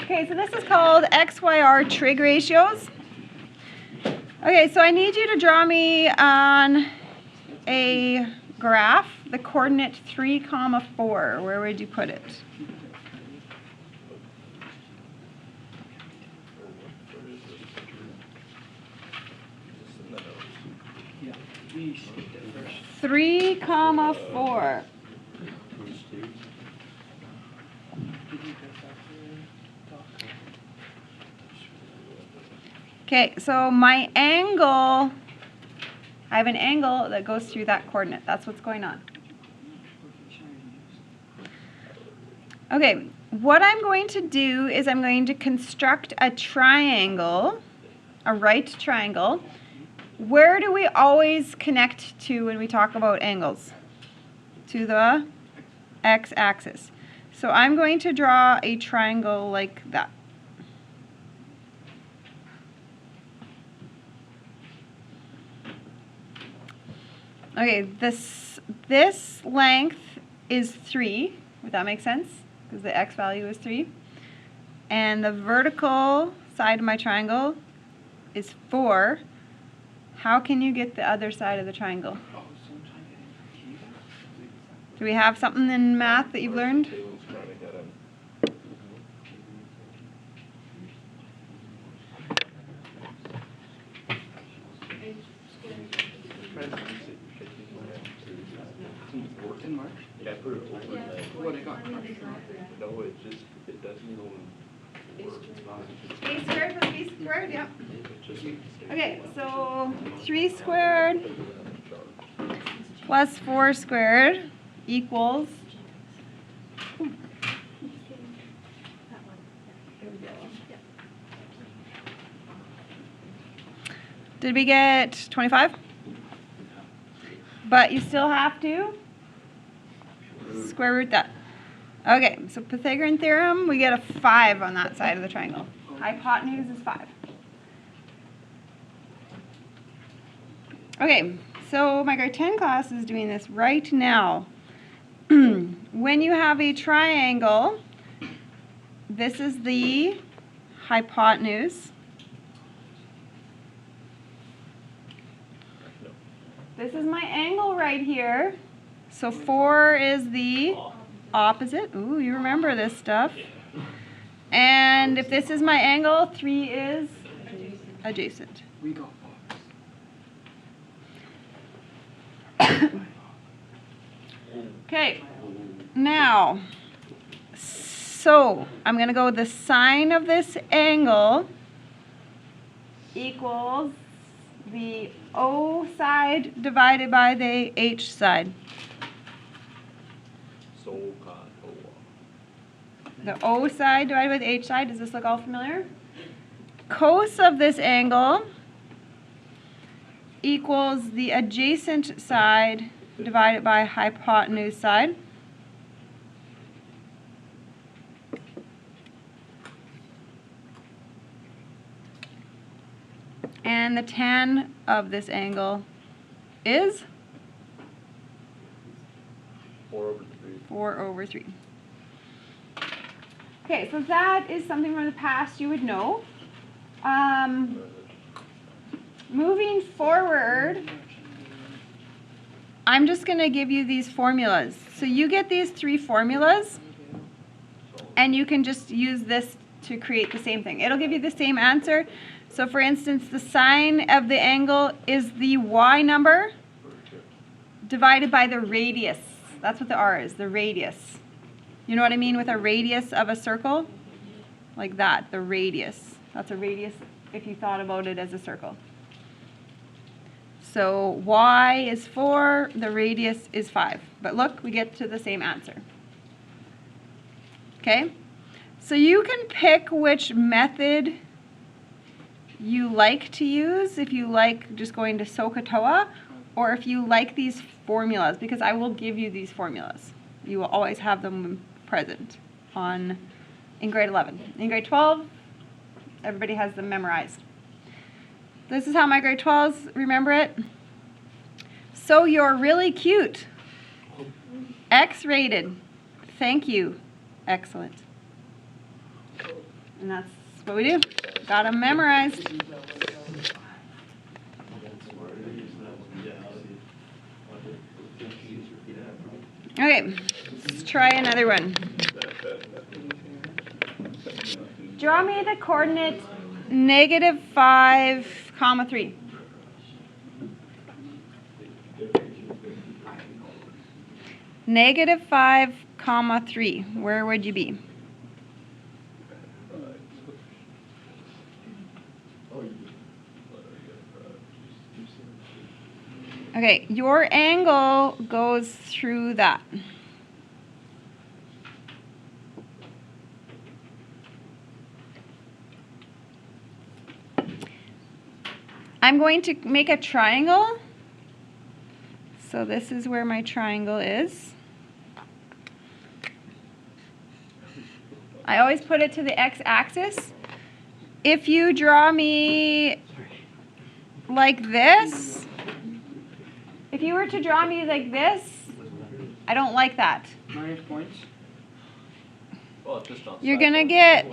Okay, so this is called XYR trig ratios. Okay, so I need you to draw me on a graph the coordinate 3, 4. Where would you put it? Three, 4. Okay, so my angle, I have an angle that goes through that coordinate. That's what's going on. Okay, what I'm going to do is I'm going to construct a triangle, a right triangle. Where do we always connect to when we talk about angles? To the x-axis. So I'm going to draw a triangle like that. Okay, this length is 3. Would that make sense? Because the x value is 3. And the vertical side of my triangle is 4. How can you get the other side of the triangle? Do we have something in math that you've learned? Yeah, I put it over what I got. No, it doesn't go A squared plus b squared, yep. Okay, so 3 squared plus 4 squared equals, did we get 25? But you still have to square root that. Okay, so Pythagorean theorem, we get a 5 on that side of the triangle. Hypotenuse is 5. Okay, so my grade 10 class is doing this right now. When you have a triangle, this is the hypotenuse. This is my angle right here. So 4 is the opposite. Ooh, you remember this stuff. And if this is my angle, 3 is adjacent. We got Okay, now, so I'm going to go with the sine of this angle equals the O side divided by the H side. The O side divided by the H side. Does this look all familiar? Cos of this angle equals the adjacent side divided by hypotenuse side. And the tan of this angle is 4 over 3. Okay, so that is something from the past you would know. Moving forward, I'm just going to give you these formulas. So you get these 3 formulas, and you can just use this to create the same thing. It'll give you the same answer. So for instance, the sine of the angle is the y number divided by the radius. That's what the r is, the radius. You know what I mean with a radius of a circle? Like that, the radius. That's a radius if you thought about it as a circle. So y is 4, the radius is 5. But look, we get to the same answer. Okay? So you can pick which method you like to use, if you like just going to SOHCAHTOA, or if you like these formulas, because I will give you these formulas. You will always have them present in grade 11. In grade 12, everybody has them memorized. This is how my grade 12s remember it. So you're really cute. X-rated. Thank you. Excellent. And that's what we do. Got them memorized. Okay, let's try another one. Draw me the coordinate -5, 3. -5, 3. Where would you be? Okay, your angle goes through that. I'm going to make a triangle. So this is where my triangle is. I always put it to the x-axis. If you draw me like this, if you were to draw me like this, I don't like that. Minus points. Well, it's just on You're side. gonna get,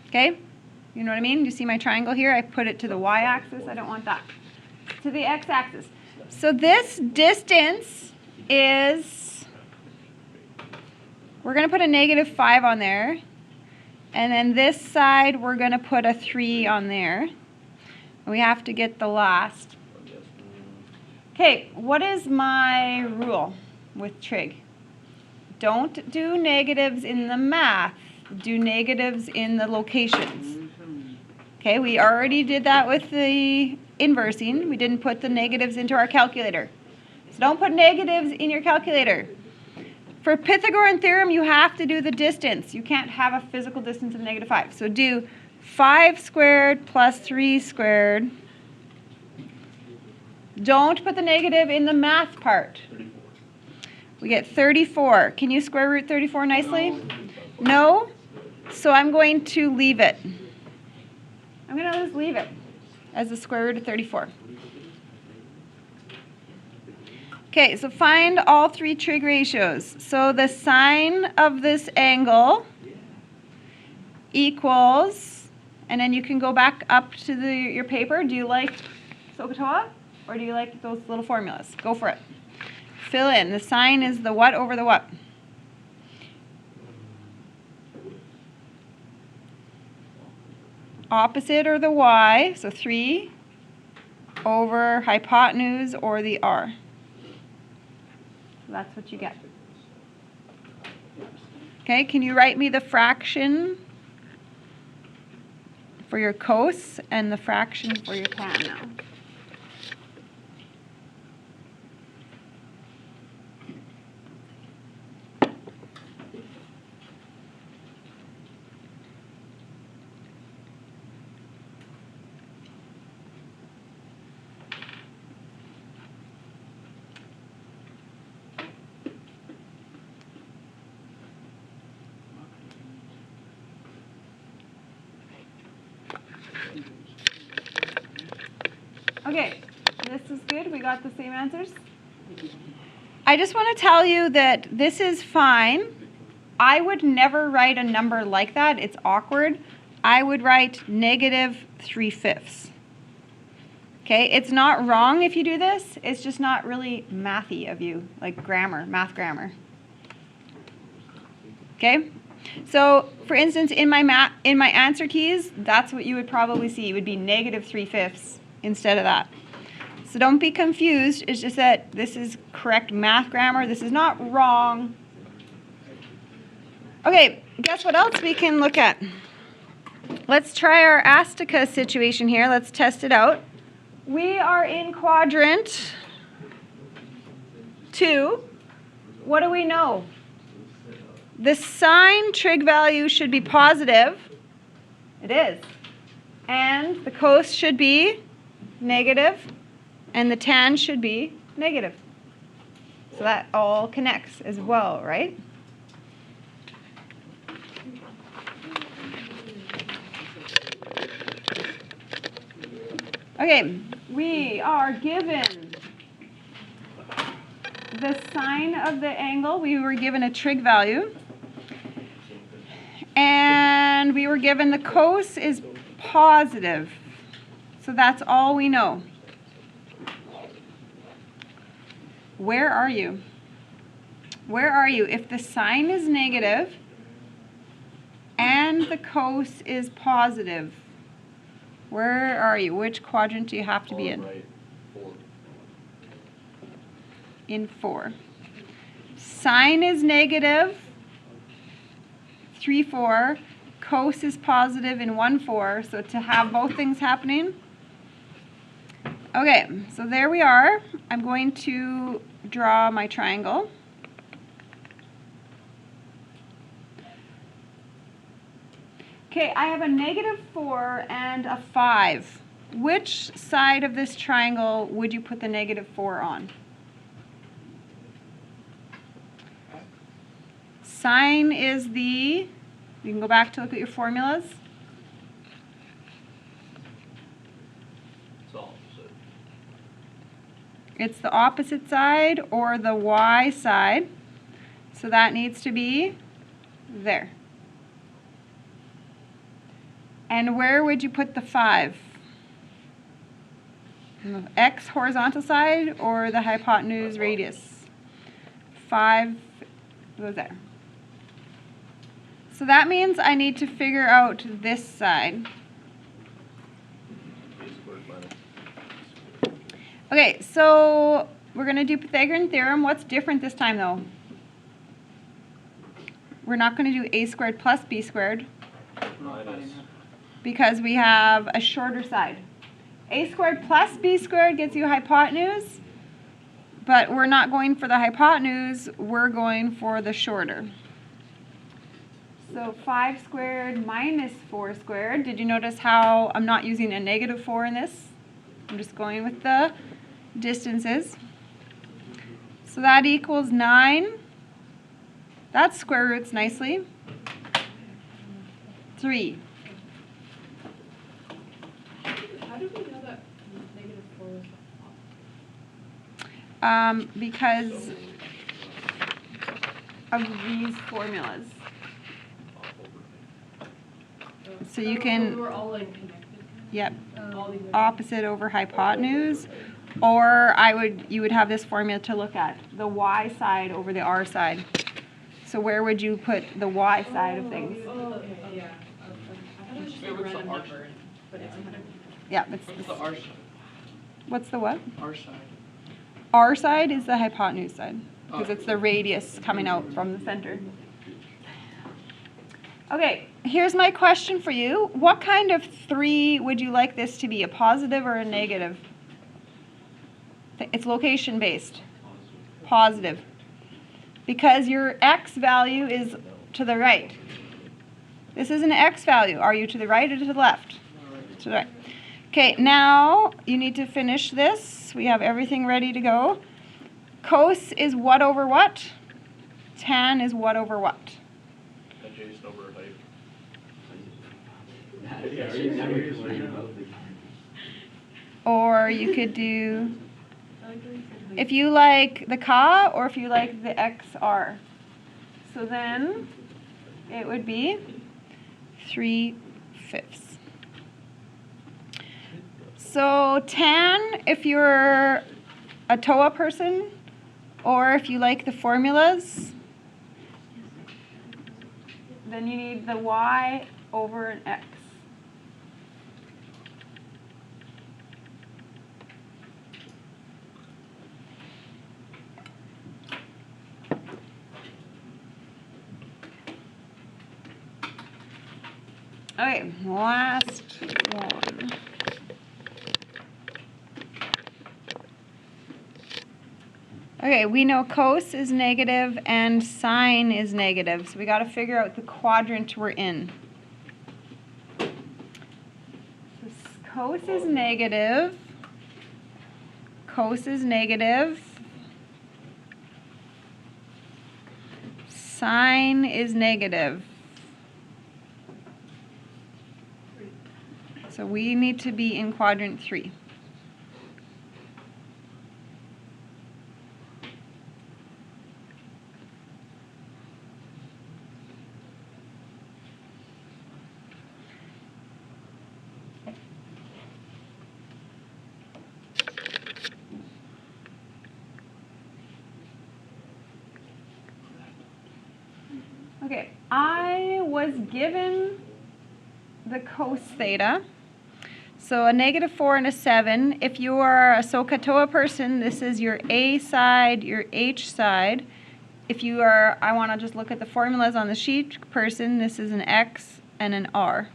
okay? You know what I mean? You see my triangle here? I put it to the y-axis. I don't want that. To the x-axis. So this distance is, we're gonna put a -5 on there. And then this side, we're gonna put a 3 on there. We have to get the last. Okay, what is my rule with trig? Don't do negatives in the math. Do negatives in the locations. Okay, we already did that with the inversing. We didn't put the negatives into our calculator. So don't put negatives in your calculator. For Pythagorean theorem, you have to do the distance. You can't have a physical distance of -5. So do 5 squared plus 3 squared. Don't put the negative in the math part. 34. We get 34. Can you square root 34 nicely? No? So I'm going to leave it. I'm going to just leave it as the square root of 34. Okay, so find all 3 trig ratios. So the sine of this angle equals, and then you can go back up to your paper. Do you like SOHCAHTOA or do you like those little formulas? Go for it. Fill in. The sine is the what over the what? Opposite or the y, so 3 over hypotenuse or the r. So that's what you get. Okay, can you write me the fraction for your cos and the fraction for your tan now? Okay, this is good. We got the same answers. I just want to tell you that this is fine. I would never write a number like that. It's awkward. I would write -3/5. Okay, it's not wrong if you do this. It's just not really mathy of you, like grammar, math grammar. Okay? So, for instance, in my answer keys, that's what you would probably see. It would be -3/5 instead of that. So don't be confused. It's just that this is correct math grammar. This is not wrong. Okay, guess what else we can look at? Let's try our Astica situation here. Let's test it out. We are in quadrant 2. What do we know? The sine trig value should be positive. It is. And the cos should be negative. And the tan should be negative. So that all connects as well, right? Okay, we are given the sine of the angle, we were given a trig value. And we were given the cos is positive. So that's all we know. Where are you? Where are you? If the sine is negative and the cos is positive, where are you? Which quadrant do you have to be in? Right, 4. In 4. Sine is negative, 3, 4. Cos is positive in 1, 4. So to have both things happening. Okay, so there we are. I'm going to draw my triangle. Okay, I have a -4 and a 5. Which side of this triangle would you put the -4 on? Sine is the, you can go back to look at your formulas. It's opposite. It's the opposite side or the y side. So that needs to be there. And where would you put the 5? On the x horizontal side or the hypotenuse radius? 5 goes there. So that means I need to figure out this side. Okay, so we're going to do Pythagorean theorem. What's different this time though? We're not going to do a squared plus b squared Minus. because we have a shorter side. A squared plus b squared gets you hypotenuse, but we're not going for the hypotenuse, we're going for the shorter. So 5 squared minus 4 squared. Did you notice how I'm not using a -4 in this? I'm just going with the distances. So that equals 9. That square roots nicely. 3. How did we know that -4 was off? Because of these formulas. So you We can, were all like connected. yep, All these opposite over hypotenuse, or you would have this formula to look at, the y side over the r side. So where would you put the y side of things? Oh, okay, yeah. I thought it was just a random number, but it's 100. Yeah, it's What's the R side? what's the what? R side. R side is the hypotenuse side, because Oh. it's the radius coming out from the center. Okay, here's my question for you. What kind of 3 would you like this to be, a positive or a negative? It's location based. Positive. Because your x value is to the right. This is an x value. Are you to the right or to the left? To the right. Okay, now you need to finish this. We have everything ready to go. Cos is what over what? Tan is what over what? Adjacent over height. Or you could do, if you like the ka or if you like the xr. So then it would be 3/5. So tan, if you're a TOA person, or if you like the formulas, then you need the y over an x. Okay, last one. Okay, we know cos is negative and sine is negative, so we got to figure out the quadrant we're in. So cos is negative. Cos is negative. Sine is negative. So we need to be in quadrant 3. Okay, I was given the cos theta. So a -4 and a 7. If you are a SOHCAHTOA person, this is your A side, your H side. If you are, I want to just look at the formulas on the sheet person, this is an X and an R.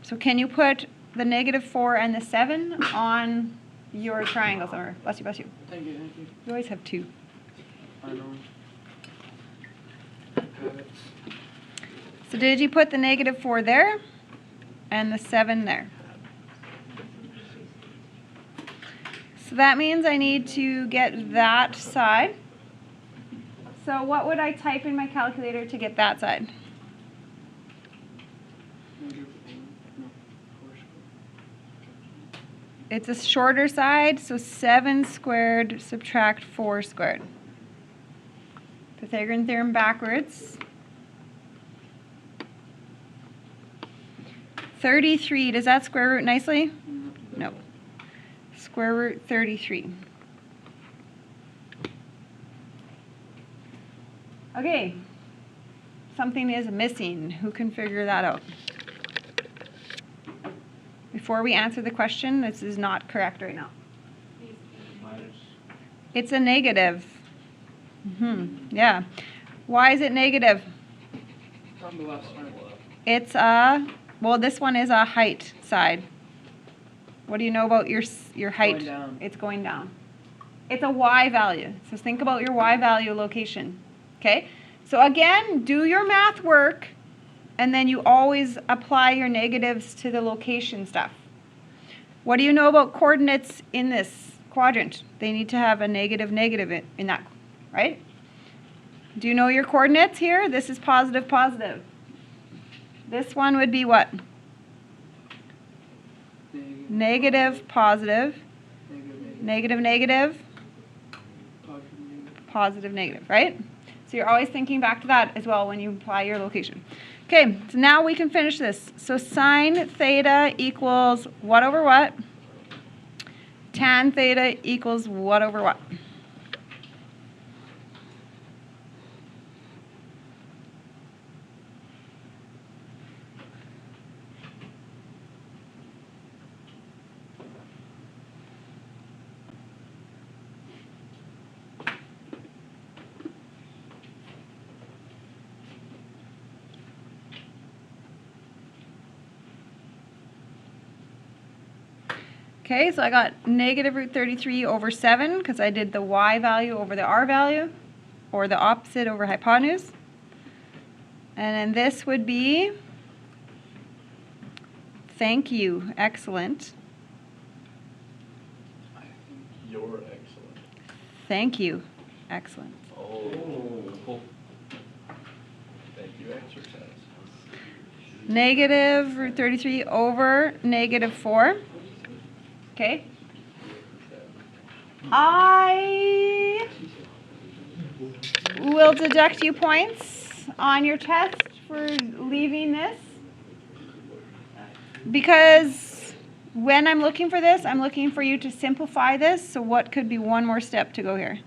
So can you put the -4 and the 7 on your triangle somewhere? Bless you, bless you. Thank you, thank you. You always have 2. I know. Habits. So did you put the -4 there and the 7 there? So that means I need to get that side. So what would I type in my calculator to get that side? It's a shorter side, so 7 squared subtract 4 squared. Pythagorean theorem backwards. 33, does that square root nicely? No. Square root 33. Okay, something is missing. Who can figure that out? Before we answer the question, this is not correct right now. It's a negative. Yeah. Why is it negative? On the left side. It's a, well, this one is a height side. What do you know about your height? Going down. It's going down. It's a y value. So think about your y value location. Okay? So again, do your math work, and then you always apply your negatives to the location stuff. What do you know about coordinates in this quadrant? They need to have a negative in that, right? Do you know your coordinates here? This is positive, positive. This one would be what? Negative, positive, negative, negative, positive, negative, right? So you're always thinking back to that as well when you apply your location. Okay, so now we can finish this. So sine theta equals what over what? Tan theta equals what over what? Okay, so I got negative root 33 over 7 because I did the y value over the r value, or the opposite over hypotenuse. And then this would be, thank you, excellent. You're excellent. Thank you, excellent. Oh. Thank you, exercise. Negative root 33 over negative 4. Okay. I will deduct you points on your test for leaving this, because when I'm looking for this, I'm looking for you to simplify this. So what could be one more step to go here?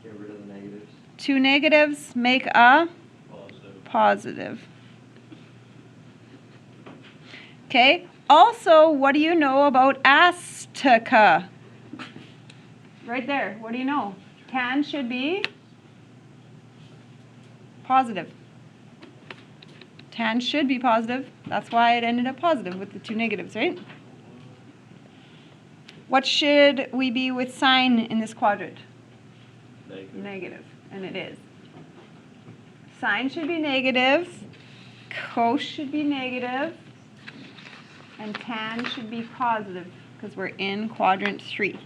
Get rid of the negatives. 2 negatives make a positive. Okay. Also, what do you know about Azteca? Right there. What do you know? Tan should be positive. Tan should be positive. That's why it ended up positive with the 2 negatives, right? What should we be with sine in this quadrant? Negative. Negative. And it is. Sine should be negative. Cos should be negative. And tan should be positive because we're in quadrant 3.